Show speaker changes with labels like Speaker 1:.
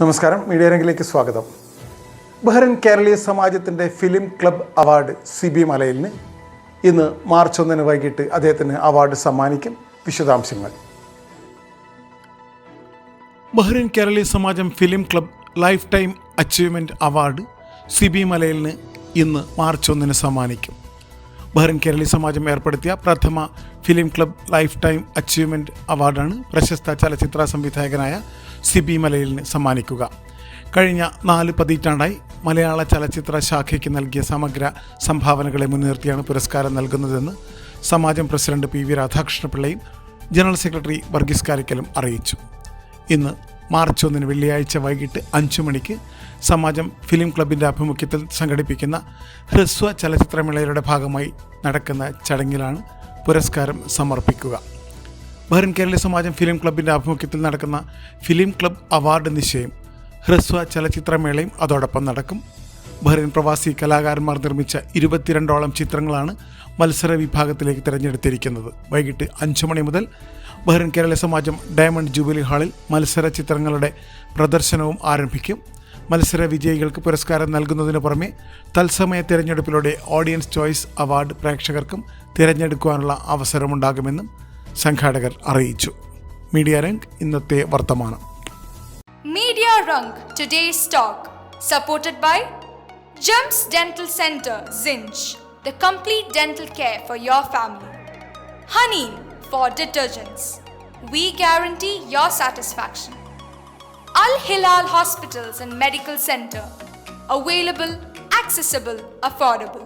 Speaker 1: നമസ്കാരം, മീഡിയ രംഗിലേക്ക് സ്വാഗതം. ബഹ്റിൻ കേരളീയ സമാജത്തിൻ്റെ ഫിലിം ക്ലബ് അവാർഡ് സിബി മലയിലിന് ഇന്ന് മാർച്ച് 1 വൈകിട്ട് അദ്ദേഹത്തിന് അവാർഡ് സമ്മാനിക്കും. വിശദാംശങ്ങൾ. Bahrain Keraleeya Samajam film club lifetime achievement award Siby മലയിലിന് ഇന്ന് മാർച്ച് 1 സമ്മാനിക്കും. ബഹ്റിൻ കേരളീയ സമാജം ഏർപ്പെടുത്തിയ പ്രഥമ film club lifetime achievement അവാർഡാണ് പ്രശസ്ത ചലച്ചിത്ര സംവിധായകനായ സിബി മലയിലിന് സമ്മാനിക്കുക. കഴിഞ്ഞ 4 പതിറ്റാണ്ടായി മലയാള ചലച്ചിത്ര ശാഖയ്ക്ക് നൽകിയ സമഗ്ര സംഭാവനകളെ മുൻനിർത്തിയാണ് പുരസ്കാരം നൽകുന്നതെന്ന് സമാജം പ്രസിഡന്റ് പി വി രാധാകൃഷ്ണപിള്ളയും ജനറൽ സെക്രട്ടറി വർഗീസ് കാരിക്കലും അറിയിച്ചു. ഇന്ന് മാർച്ച് 1 വെള്ളിയാഴ്ച വൈകിട്ട് 5 മണിക്ക് സമാജം ഫിലിം ക്ലബിൻ്റെ ആഭിമുഖ്യത്തിൽ സംഘടിപ്പിക്കുന്ന ഹ്രസ്വ ചലച്ചിത്രമേളയുടെ ഭാഗമായി നടക്കുന്ന ചടങ്ങിലാണ് പുരസ്കാരം സമർപ്പിക്കുക. ബഹ്റിൻ കേരളീയ സമാജം ഫിലിം ക്ലബിൻ്റെ ആഭിമുഖ്യത്തിൽ നടക്കുന്ന ഫിലിം ക്ലബ് അവാർഡ് നിശ്ചയം ഹ്രസ്വ ചലച്ചിത്രമേളയും അതോടൊപ്പം നടക്കും. ബഹ്റിൻ പ്രവാസി കലാകാരന്മാർ നിർമ്മിച്ച 22ഓളം ചിത്രങ്ങളാണ് മത്സര വിഭാഗത്തിലേക്ക് തിരഞ്ഞെടുത്തിരിക്കുന്നത്. വൈകിട്ട് 5 മണി മുതൽ ബഹ്റിൻ കേരളീയ സമാജം ഡയമണ്ട് ജൂബിലി ഹാളിൽ മത്സര ചിത്രങ്ങളുടെ പ്രദർശനവും ആരംഭിക്കും. മത്സര വിജയികൾക്ക് പുരസ്കാരം നൽകുന്നതിന് പുറമെ തത്സമയ തിരഞ്ഞെടുപ്പിലൂടെ ഓഡിയൻസ് ചോയ്സ് അവാർഡ് പ്രേക്ഷകർക്കും തിരഞ്ഞെടുക്കുവാനുള്ള അവസരമുണ്ടാകുമെന്നും സംഘാടകർ അറിയിച്ചു. മീഡിയ രംഗ് ഇന്നത്തെ വർത്തമാനം.
Speaker 2: Media Rang today's talk supported by Gems dental centre സിഞ്ച്, the complete dental care for your family. Honey for detergents, we guarantee your satisfaction. Al Hilal Hospitals and Medical Center, available, accessible, affordable.